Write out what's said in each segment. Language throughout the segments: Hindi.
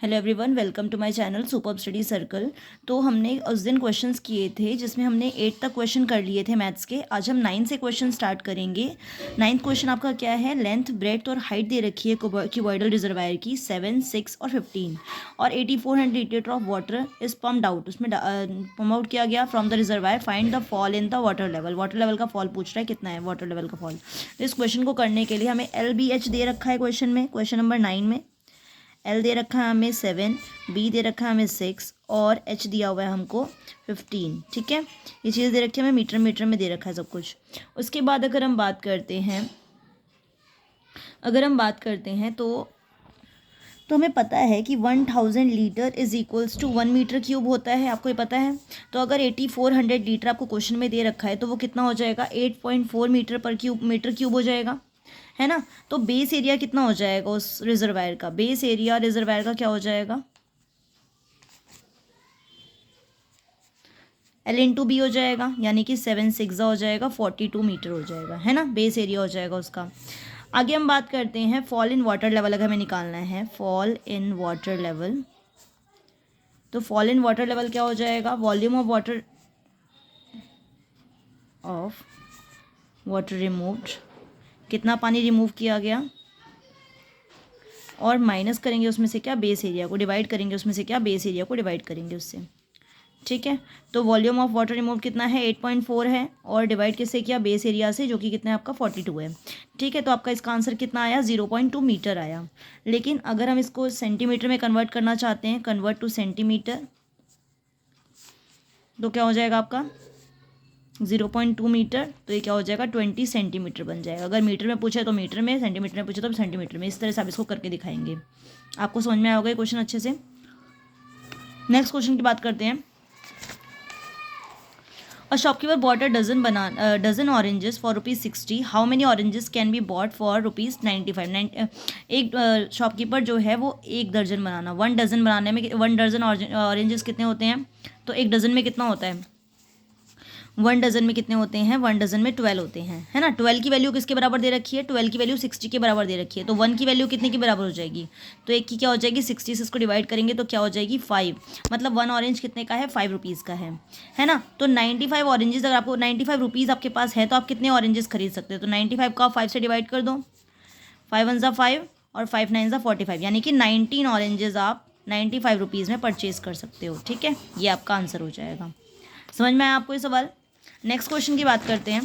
Hello everyone, welcome to my channel superb study circle. तो हमने उस दिन क्वेश्चंस किए थे जिसमें हमने 8 तक क्वेश्चन कर लिए थे मैथ्स के। आज हम 9 से क्वेश्चन स्टार्ट करेंगे। 9th क्वेश्चन आपका क्या है? लेंथ, ब्रेड्थ और हाइट दे रखी है क्यूबॉइडल रिजर्वायर की 7, 6 और 15 और 8400 litre of water is pumped out. उसमें पम्प आउट किया गया from the reservoir. Find the fall in the water level. Water level का फॉल पूछ रहा है, कितना है वाटर लेवल का फॉल। इस क्वेश्चन को करने के लिए हमें LBH दे रखा है क्वेश्चन में। क्वेश्चन नंबर 9 में L दे रखा है हमें 7, B दे रखा है हमें 6 और H दिया हुआ है हमको 15। ठीक है, ये चीज़ दे रखी है हमें मीटर में दे रखा है सब कुछ। उसके बाद अगर हम बात करते हैं तो हमें पता है कि 1000 litre is equals to 1 metre cube होता है। आपको ये पता है। तो अगर 8400 लीटर आपको क्वेश्चन में दे रखा है तो वो कितना हो जाएगा? 8.4 मीटर क्यूब हो जाएगा, है ना। तो बेस एरिया कितना हो जाएगा उस रिजर्वायर का? बेस एरिया रिजर्वायर का क्या हो जाएगा? L/B हो जाएगा, यानी कि 7 6 हो जाएगा, 42 मीटर हो जाएगा, है ना। बेस एरिया हो जाएगा उसका। आगे हम बात करते हैं फॉल इन वाटर लेवल। अगर हमें निकालना है फॉल इन वाटर लेवल, तो फॉल इन वाटर लेवल क्या हो जाएगा? वॉल्यूम ऑफ वाटर रिमूव्ड, कितना पानी रिमूव किया गया, और माइनस करेंगे उसमें से क्या? बेस एरिया को डिवाइड करेंगे उसमें से क्या? बेस एरिया को डिवाइड करेंगे उससे। ठीक है, तो वॉल्यूम ऑफ वाटर रिमूव कितना है? 8.4 है, और डिवाइड किससे किया? बेस एरिया से, जो कि कितना है आपका? 42 है। ठीक है, तो आपका इसका आंसर कितना आया? 0.2 मीटर आया। लेकिन अगर हम इसको सेंटीमीटर में कन्वर्ट करना चाहते हैं, कन्वर्ट टू सेंटीमीटर, तो क्या हो जाएगा आपका? 0.2 मीटर, तो ये क्या हो जाएगा? 20 सेंटीमीटर बन जाएगा। अगर मीटर में पूछे तो मीटर में, सेंटीमीटर में पूछे तो सेंटीमीटर में। इस तरह से आप इसको करके दिखाएंगे। आपको समझ में आया होगा ये क्वेश्चन अच्छे से। नेक्स्ट क्वेश्चन की बात करते हैं। A shopkeeper bought a dozen oranges for ₹60. How many oranges can be bought for ₹95? एक शॉपकीपर जो है वो 1 दर्जन बनाना, 1 डज़न बनाने में 1 डज़न ऑरेंजेस कितने होते हैं? तो 1 डज़न में कितना होता है? 1 डज़न में कितने होते हैं? 1 डज़न में 12 होते हैं, है ना। 12 की वैल्यू किसके बराबर दे रखी है? 12 की वैल्यू 60 के बराबर दे रखी है। तो 1 की वैल्यू कितने के बराबर हो जाएगी? तो एक की क्या हो जाएगी? 60 से इसको डिवाइड करेंगे तो क्या हो जाएगी? 5। मतलब 1 ऑरेंज कितने का है? 5 रुपीज़ का है ना। तो 95 ऑरेंजेस, अगर आपको 95 रुपीज़ आपके पास है तो आप कितने ऑरेंजेस खरीद सकते हो? तो 95 का 5 से डिवाइड कर दो। 5 1 ज़ा 5 और 5 9 ज़ा 45, यानी कि 19 ऑरेंजेस आप 95 रुपीज़ में परचेज कर सकते हो। ठीक है, ये आपका आंसर हो जाएगा। समझ में आया आपको ये सवाल? नेक्स्ट क्वेश्चन की बात करते हैं।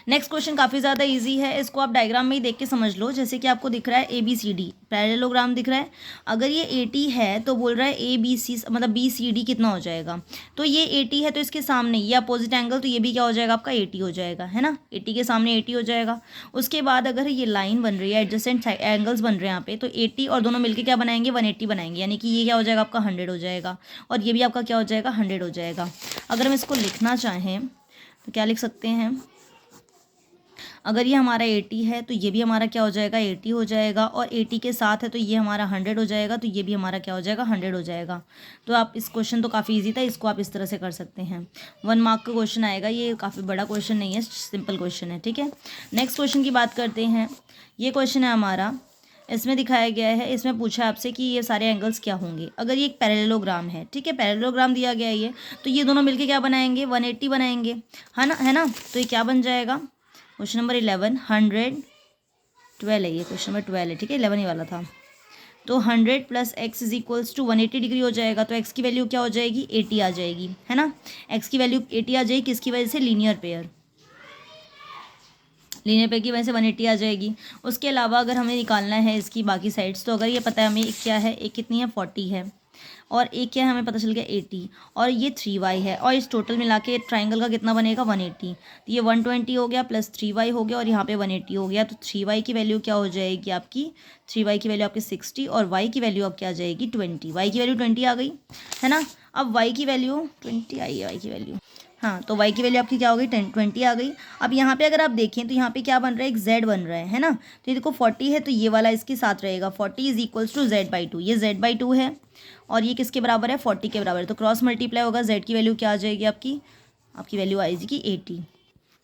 नेक्स्ट क्वेश्चन काफ़ी ज़्यादा इजी है, इसको आप डायग्राम में ही देख के समझ लो। जैसे कि आपको दिख रहा है ABCD पैरेललोग्राम दिख रहा है। अगर ये 80 है तो बोल रहा है ABC मतलब BCD कितना हो जाएगा? तो ये 80 है तो इसके सामने ये अपोजिट एंगल, तो ये भी क्या हो जाएगा आपका? 80 हो जाएगा, है ना। 80 के सामने 80 हो जाएगा। उसके बाद अगर ये लाइन बन रही है, एडजेसेंट एंगल्स बन रहे हैं यहाँ पे, तो 80 और दोनों मिलकर क्या बनाएंगे? 180 बनाएंगे, यानी कि ये क्या हो जाएगा आपका? 100 हो जाएगा, और ये भी आपका क्या हो जाएगा? 100 हो जाएगा। अगर हम इसको लिखना चाहें तो क्या लिख सकते हैं? अगर ये हमारा 80 है तो ये भी हमारा क्या हो जाएगा? 80 हो जाएगा, और 80 के साथ है तो ये हमारा 100 हो जाएगा, तो ये भी हमारा क्या हो जाएगा? 100 हो जाएगा। तो आप इस क्वेश्चन तो काफ़ी इजी था, इसको आप इस तरह से कर सकते हैं। 1 मार्क का क्वेश्चन आएगा, ये काफ़ी बड़ा क्वेश्चन नहीं है, सिंपल क्वेश्चन है। ठीक है, नेक्स्ट क्वेश्चन की बात करते हैं। ये क्वेश्चन है हमारा, इसमें दिखाया गया है, इसमें पूछा आपसे कि ये सारे एंगल्स क्या होंगे। अगर ये एक पैरेललोग्राम है, ठीक है, पैरेललोग्राम दिया गया है ये, तो ये दोनों मिलके क्या बनाएंगे? 180 बनाएंगे, है ना। तो ये क्या बन जाएगा? क्वेश्चन नंबर 11 112 है, ये क्वेश्चन नंबर 12 है। ठीक है, 11 ही वाला था। तो 100 + x is equals to 180 degree हो जाएगा। तो x की वैल्यू क्या हो जाएगी? 80 आ जाएगी, है ना। x की वैल्यू 80 आ जाएगी, किसकी वजह से? लीनियर पेयर की वजह से 180 आ जाएगी। उसके अलावा अगर हमें निकालना है इसकी बाकी साइड्स, तो अगर ये पता है हमें एक क्या है, एक कितनी है? 40 है, और एक क्या है हमें पता चल गया? 80, और ये 3y है, और इस टोटल मिला के ट्राइंगल का कितना बनेगा? 180। तो ये 120 हो गया प्लस 3y हो गया, और यहाँ पे 180 हो गया। तो 3y की वैल्यू क्या हो जाएगी आपकी? 3y की वैल्यू आपकी 60, और y की वैल्यू अब क्या आ जाएगी? 20। y की वैल्यू 20 आ गई, है ना। अब y की वैल्यू 20 आई है, y की वैल्यू, हाँ, तो y की वैल्यू आपकी क्या हो गई? 20 आ गई। अब यहाँ पे अगर आप देखें तो यहाँ पे क्या बन रहा है? एक z बन रहा है ना। तो ये देखो 40 है तो ये वाला इसके साथ रहेगा। 40 इज इक्वल्स टू z/2, ये z/2 है, और ये किसके बराबर है? 40 के बराबर है। तो क्रॉस मल्टीप्लाई होगा, z की वैल्यू क्या आ जाएगी आपकी? आपकी वैल्यू आएगी 80।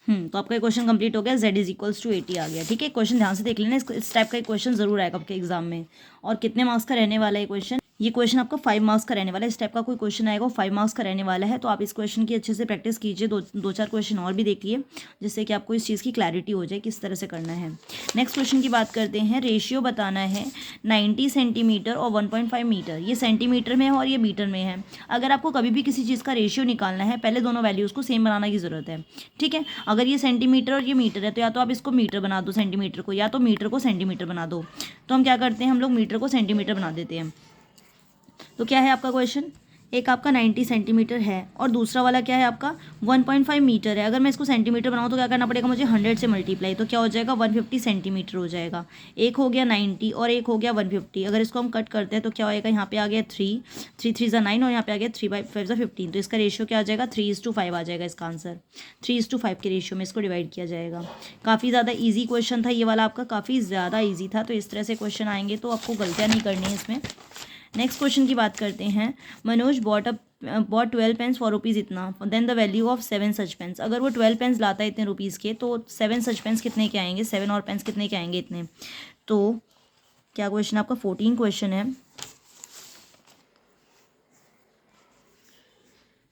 तो आपका क्वेश्चन कंप्लीट हो गया, z=80 आ गया। ठीक है, क्वेश्चन ध्यान से देख लेना, इस टाइप का क्वेश्चन जरूर आएगा आपके एग्जाम में। और कितने मार्क्स का रहने वाला है क्वेश्चन? ये क्वेश्चन आपका 5 मार्क्स का रहने वाला है। इस टाइप का कोई क्वेश्चन आएगा वो 5 मार्क्स का रहने वाला है। तो आप इस क्वेश्चन की अच्छे से प्रैक्टिस कीजिए, दो चार क्वेश्चन और भी देखिए, जिससे कि आपको इस चीज़ की क्लैरिटी हो जाए किस तरह से करना है। नेक्स्ट क्वेश्चन की बात करते हैं। रेशियो बताना है 90 सेंटीमीटर और 1.5 मीटर। ये सेंटीमीटर में है और ये मीटर में है। अगर आपको कभी भी किसी चीज़ का रेशियो निकालना है, पहले दोनों वैल्यूज़ को सेम बनाने की ज़रूरत है। ठीक है, अगर ये सेंटीमीटर और ये मीटर है तो या तो आप इसको मीटर बना दो सेंटीमीटर को, या तो मीटर को सेंटीमीटर बना दो। तो हम क्या करते हैं, हम लोग मीटर को सेंटीमीटर बना देते हैं। तो क्या है आपका क्वेश्चन, एक आपका 90 सेंटीमीटर है और दूसरा वाला क्या है आपका 1.5 मीटर है। अगर मैं इसको सेंटीमीटर बनाऊँ तो क्या करना पड़ेगा मुझे, 100 से मल्टीप्लाई, तो क्या हो जाएगा 150 सेंटीमीटर हो जाएगा। एक हो गया 90 और एक हो गया 150। अगर इसको हम कट करते हैं तो क्या होएगा, यहाँ पे आ गया 3 3 9 और यहाँ पे आ गया 3/5 15। तो इसका रेशियो क्या आ जाएगा, 3:5 आ जाएगा इसका आंसर। 3:5 के रेशियो में इसको डिवाइड किया जाएगा। काफ़ी ज़्यादा ईजी क्वेश्चन था ये वाला आपका, काफ़ी ज़्यादा ईजी था। तो इस तरह से क्वेश्चन आएंगे तो आपको गलतियाँ नहीं करनी है इसमें। नेक्स्ट क्वेश्चन की बात करते हैं। Manoj bought 12 pens for rupees इतना, then the value of 7 such pens. अगर वो 12 पेन्स लाता है इतने रुपीज़ के, तो 7 सच पेन्स कितने के आएंगे, 7 और पेन्स कितने के आएंगे इतने। तो क्या क्वेश्चन आपका 14 क्वेश्चन है।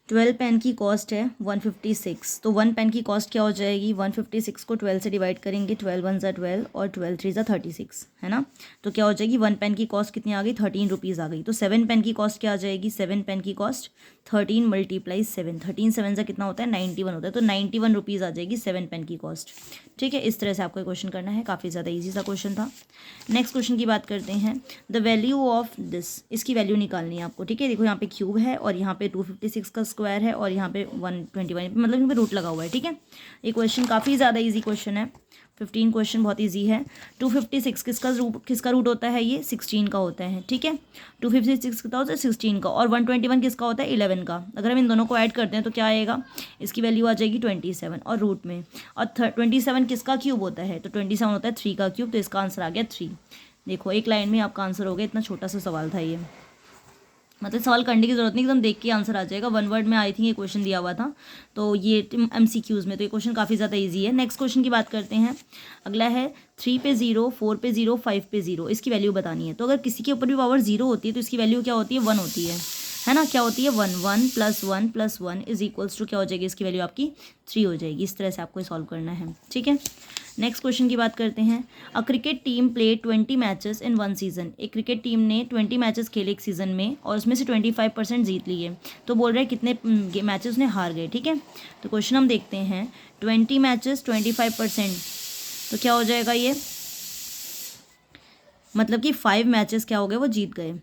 12 पेन की कॉस्ट है 156। तो 1 पेन की कॉस्ट क्या हो जाएगी, 156 को 12 से डिवाइड करेंगे, 12 1 ज़ा 12 और 12 3 ज़ा 36, है ना। तो क्या हो जाएगी, 1 पेन की कॉस्ट कितनी आ गई, 13 रुपीज़ आ गई। तो 7 पेन की कॉस्ट क्या आ जाएगी, 7 पेन की कॉस्ट 13 × 7, 13 7 ज़ा कितना होता है 91 होता है। तो 91 रुपीज़ आ जाएगी 7 पेन की कॉस्ट। ठीक है, इस तरह से आपको क्वेश्चन करना है, काफ़ी ज़्यादा ईजी सा क्वेश्चन था। नेक्स्ट क्वेश्चन की बात करते हैं। द वैल्यू ऑफ दिस, इसकी वैल्यू निकालनी है आपको। ठीक है, देखो यहाँ पे क्यूब है और यहाँ पे 256 का स्क्वायर है और यहाँ पे 121, मतलब यहाँ पे रूट लगा हुआ है। ठीक है, ये क्वेश्चन काफ़ी ज़्यादा ईजी क्वेश्चन है। 15 क्वेश्चन बहुत ईजी है। 256 किसका रूट होता है, ये 16 का होता है। ठीक है, 256 कितना होता है 16 का, और 121 किसका होता है 11 का। अगर हम इन दोनों को ऐड करते हैं तो क्या आएगा, इसकी वैल्यू आ जाएगी 27 और रूट में, और 27 किसका क्यूब होता है, तो 27 होता है 3 का क्यूब। तो इसका आंसर आ गया 3। देखो एक लाइन में आपका आंसर हो गया। इतना छोटा सा सवाल था ये, मतलब सवाल करने की जरूरत नहीं, एकदम देख के आंसर आ जाएगा। 1 वर्ड में आई थिंक ये क्वेश्चन दिया हुआ था, तो ये MCQs में तो ये क्वेश्चन काफ़ी ज़्यादा इजी है। नेक्स्ट क्वेश्चन की बात करते हैं। अगला है 3 पे 0, 4 पे 0, 5 पे 0, इसकी वैल्यू बतानी है। तो अगर किसी के ऊपर भी पावर 0 होती है तो इसकी वैल्यू क्या होती है, 1 होती है ना। क्या होती है 1, 1 + 1 + 1 = क्या हो जाएगी, इसकी वैल्यू आपकी 3 हो जाएगी। इस तरह से आपको सॉल्व करना है। ठीक है, नेक्स्ट क्वेश्चन की बात करते हैं। A cricket team play 20 matches in 1 season. एक क्रिकेट टीम ने 20 मैचेस खेले एक सीज़न में और उसमें से 25% जीत लिए। तो बोल रहे हैं कितने मैचेस उसने हार गए। ठीक है, तो क्वेश्चन हम देखते हैं। 20 मैचेस 25%, तो क्या हो जाएगा ये, मतलब कि 5 मैचेस क्या हो गए, वो जीत गए।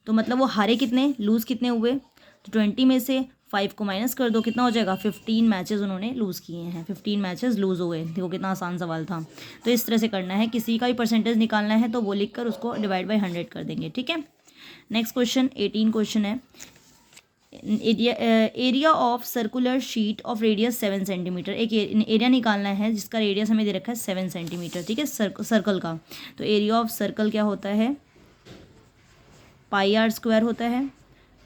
तो मतलब वो हारे कितने, लूज़ कितने हुए। तो 20 में से 5 को माइनस कर दो, कितना हो जाएगा 15 मैचेस उन्होंने लूज़ किए हैं। 15 मैचेस लूज़ हुए। देखो कितना आसान सवाल था। तो इस तरह से करना है, किसी का भी परसेंटेज निकालना है तो वो लिख कर उसको डिवाइड बाई 100 कर देंगे। ठीक है, नेक्स्ट क्वेश्चन 18 क्वेश्चन है। Area of circular sheet of radius 7 centimetre. एक एरिया निकालना है जिसका रेडियस हमें दे रखा है 7 सेंटीमीटर। ठीक है, सर्कल का। तो एरिया ऑफ सर्कल क्या होता है, πr² होता है।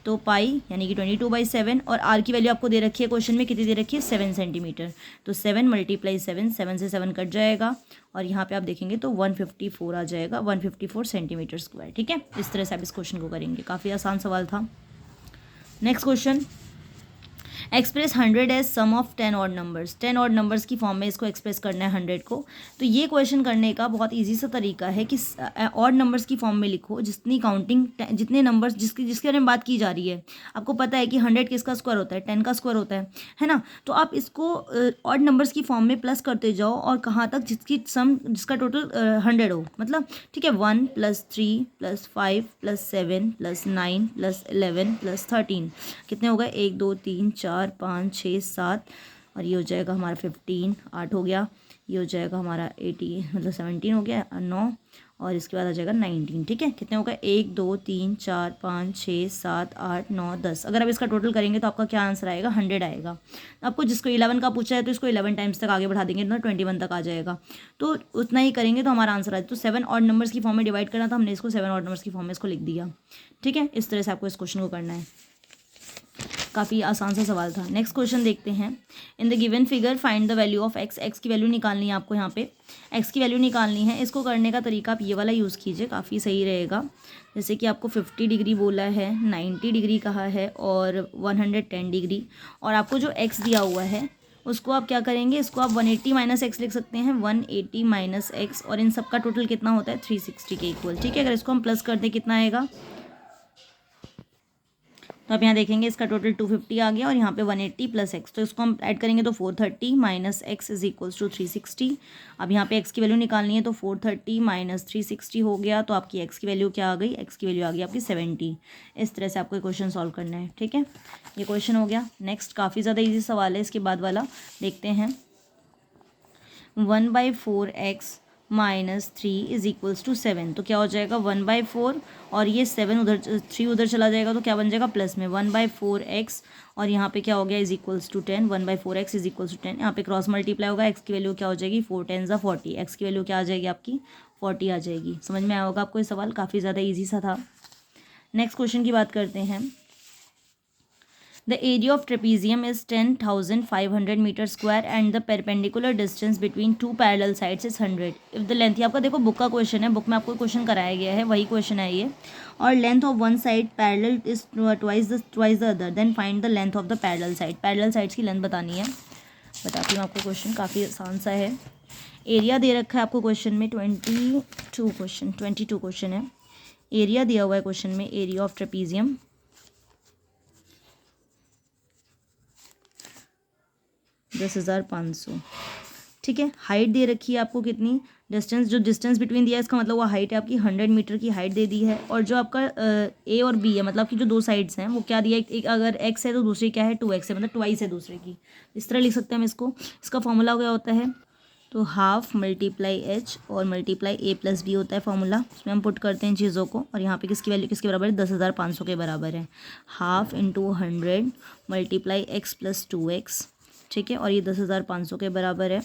तो पाई यानी कि 22/7, और आर की वैल्यू आपको दे रखी है क्वेश्चन में, कितनी दे रखी है 7 सेंटीमीटर। तो 7 × 7, 7 से 7 कट जाएगा और यहाँ पे आप देखेंगे तो 154 आ जाएगा, 154 सेंटीमीटर स्क्वायर। ठीक है, इस तरह से आप इस क्वेश्चन को करेंगे। काफ़ी आसान सवाल था। Next question, express 100 as sum of 10 odd numbers. 10 odd numbers की फॉर्म में इसको एक्सप्रेस करना है 100 को। तो ये क्वेश्चन करने का बहुत इजी सा तरीका है कि ऑड नंबर्स की फॉर्म में लिखो, जितनी काउंटिंग, जितने नंबर्स जिसके बारे में बात की जा रही है। आपको पता है कि 100 किसका स्क्वायर होता है, 10 का स्क्वायर होता है ना। तो आप इसको ऑड नंबर्स की फॉर्म में प्लस करते जाओ और कहाँ तक जिसकी सम, जिसका टोटल 100 हो, मतलब ठीक है। 1 + 3 + 5 + 7 + 9 + 11 + 13 कितने हो गए, 1 2 3 4 5 6 7, और ये हो जाएगा हमारा 15, 8 हो गया। ये हो जाएगा हमारा 18, मतलब 17 हो गया, 9, और इसके बाद आ जाएगा 19। ठीक है, कितने हो गए, 1 2 3 4 5 6 7 8 9 10। अगर आप इसका टोटल करेंगे तो आपका क्या आंसर आएगा, 100 आएगा। आपको जिसको 11 का पूछा है तो इसको 11 टाइम्स तक आगे बढ़ा देंगे ना, 21 तक आ जाएगा। तो उतना ही करेंगे तो हमारा आंसर आएगा। तो 7 ऑड नंबर्स की फॉर्म में डिवाइड करना था, हमने इसको 7 ऑड नंबर्स की फॉर्म में इसको लिख दिया। ठीक है, इस तरह से आपको इस क्वेश्चन को करना है। काफ़ी आसान सा सवाल था। नेक्स्ट क्वेश्चन देखते हैं। In the given figure find the value of x. X की वैल्यू निकालनी है आपको, यहाँ पे एक्स की वैल्यू निकालनी है। इसको करने का तरीका आप ये वाला यूज़ कीजिए, काफ़ी सही रहेगा। जैसे कि आपको 50 डिग्री बोला है, 90 डिग्री कहा है और 110 डिग्री, और आपको जो एक्स दिया हुआ है उसको आप क्या करेंगे, इसको आप 180 माइनस एक्स लिख सकते हैं, 180 माइनस एक्स, और इन सब का टोटल कितना होता है 360 के इक्वल। ठीक है, अगर इसको हम प्लस कर दें कितना आएगा, तो आप यहाँ देखेंगे इसका टोटल 250 आ गया और यहाँ पे 180 प्लस एक्स, तो इसको हम ऐड करेंगे तो 430 minus X is equals to 360। अब यहाँ पे एक्स की वैल्यू निकालनी है तो 430 माइनस 360 हो गया, तो आपकी एक्स की वैल्यू क्या आ गई, एक्स की वैल्यू आ गई आपकी 70। इस तरह से आपको ये क्वेश्चन सॉल्व करना है। ठीक है, ये क्वेश्चन हो गया। नेक्स्ट काफ़ी ज़्यादा ईजी सवाल है, इसके बाद वाला देखते हैं। 1/4x minus 3 is equals to 7, तो क्या हो जाएगा 1/4 और ये 7 उधर 3 उधर चला जाएगा तो क्या बन जाएगा प्लस में 1/4x, और यहाँ पे क्या हो गया is equals to 10, 1/4x is equals to 10। यहाँ पे क्रॉस मल्टीप्लाई होगा, एक्स की वैल्यू क्या हो जाएगी 4 10 40, एक्स की वैल्यू क्या आ जाएगी आपकी 40 आ जाएगी। समझ में आया होगा आपको ये सवाल, काफ़ी ज़्यादा ईजी सा था। नेक्स्ट क्वेश्चन की बात करते हैं। The area of trapezium is 10,500 meter square and the perpendicular distance between two parallel sides is 100. If the length, ये आपका देखो बुक का क्वेश्चन है, बुक में आपको क्वेश्चन कराया गया है, वही क्वेश्चन है ये, और length of one side parallel is twice the other, then find the length of the parallel side. Parallel sides की लेंथ बतानी है। बताती हूँ आपको, क्वेश्चन काफ़ी आसान सा है। एरिया दे रखा है आपको क्वेश्चन में 22 क्वेश्चन है। एरिया दिया हुआ है क्वेश्चन में, एरिया ऑफ ट्रेपीजियम 10,500। ठीक है, हाइट दे रखी है आपको कितनी, डिस्टेंस, जो डिस्टेंस बिटवीन दिया है इसका मतलब वो हाइट है आपकी 100 मीटर की हाइट दे दी है, और जो आपका ए और बी है मतलब कि जो दो साइड्स हैं वो क्या दिया है, एक अगर एक्स है तो दूसरी क्या है 2x है, मतलब ट्वाइस है दूसरे की। इस तरह लिख सकते हैं हम इसको। इसका फॉर्मूला क्या होता है, तो हाफ मल्टीप्लाई एच और मल्टीप्लाई ए प्लस बी होता है फॉर्मूला। उसमें हम पुट करते हैं चीज़ों को, और यहाँ पे किसकी वैल्यू किसके बराबर है 10,500 के बराबर है। Half into 100 multiply x plus 2x। ठीक है, और ये 10,500 के बराबर है।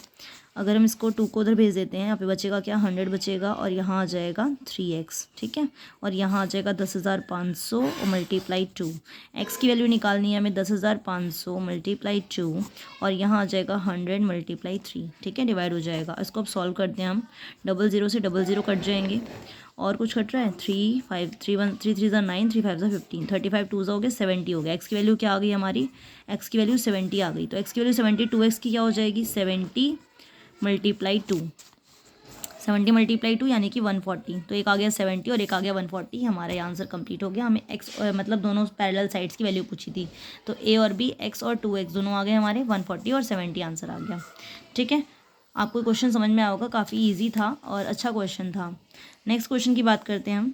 अगर हम इसको 2 को उधर भेज देते हैं, यहाँ पे बचेगा क्या 100 बचेगा, और यहाँ आ जाएगा 3x। ठीक है, और यहाँ आ जाएगा 10,500 और मल्टीप्लाई 2। एक्स की वैल्यू निकालनी है हमें 10,500 मल्टीप्लाई 2, और यहाँ आ जाएगा 100 मल्टीप्लाई 3। ठीक है, डिवाइड हो जाएगा। इसको अब सॉल्व करते हैं हम, 00 से 00 कट जाएंगे, और कुछ कट रहा है 3 5 3 1 3 3 9 3 5 15 35 2 हो गया 70 हो गया। एक्स की वैल्यू क्या आ गई हमारी, एक्स की वैल्यू 70 आ गई। तो एक्स की वैल्यू 70, 2x की क्या हो जाएगी 70 मल्टीप्लाई 2, 70 मल्टीप्लाई 2 यानी कि 140। तो एक आ गया 70 और एक आ गया 140, हमारा ये आंसर कंप्लीट हो गया। हमें एक्स मतलब दोनों पैरेलल साइड्स की वैल्यू पूछी थी, तो ए और बी, एक्स और 2x दोनों आ गए हमारे, 140 और 70 आंसर आ गया। ठीक है, आपको क्वेश्चन समझ में आया होगा, काफ़ी इजी था और अच्छा क्वेश्चन था। नेक्स्ट क्वेश्चन की बात करते हैं हम।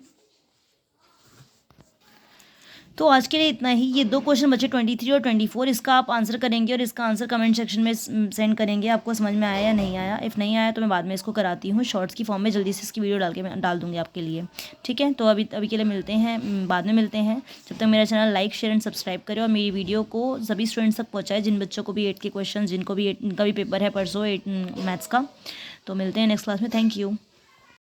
तो आज के लिए इतना ही। ये दो क्वेश्चन बचे 23 और 24, इसका आप आंसर करेंगे और इसका आंसर कमेंट सेक्शन में सेंड करेंगे। आपको समझ में आया या नहीं आया। इफ़ नहीं आया तो मैं बाद में इसको कराती हूँ शॉर्ट्स की फॉर्म में, जल्दी से इसकी वीडियो डाल दूँगी आपके लिए। ठीक है, तो अभी के लिए मिलते हैं, बाद में मिलते हैं। जब तक मेरा channel like share and subscribe करें और मेरी वीडियो को सभी स्टूडेंट्स तक पहुँचाए, जिन बच्चों को भी 8 के क्वेश्चन, जिनको भी इनका भी पेपर है परसों 8 मैथ्स का। तो मिलते हैं नेक्स्ट क्लास में। Thank you.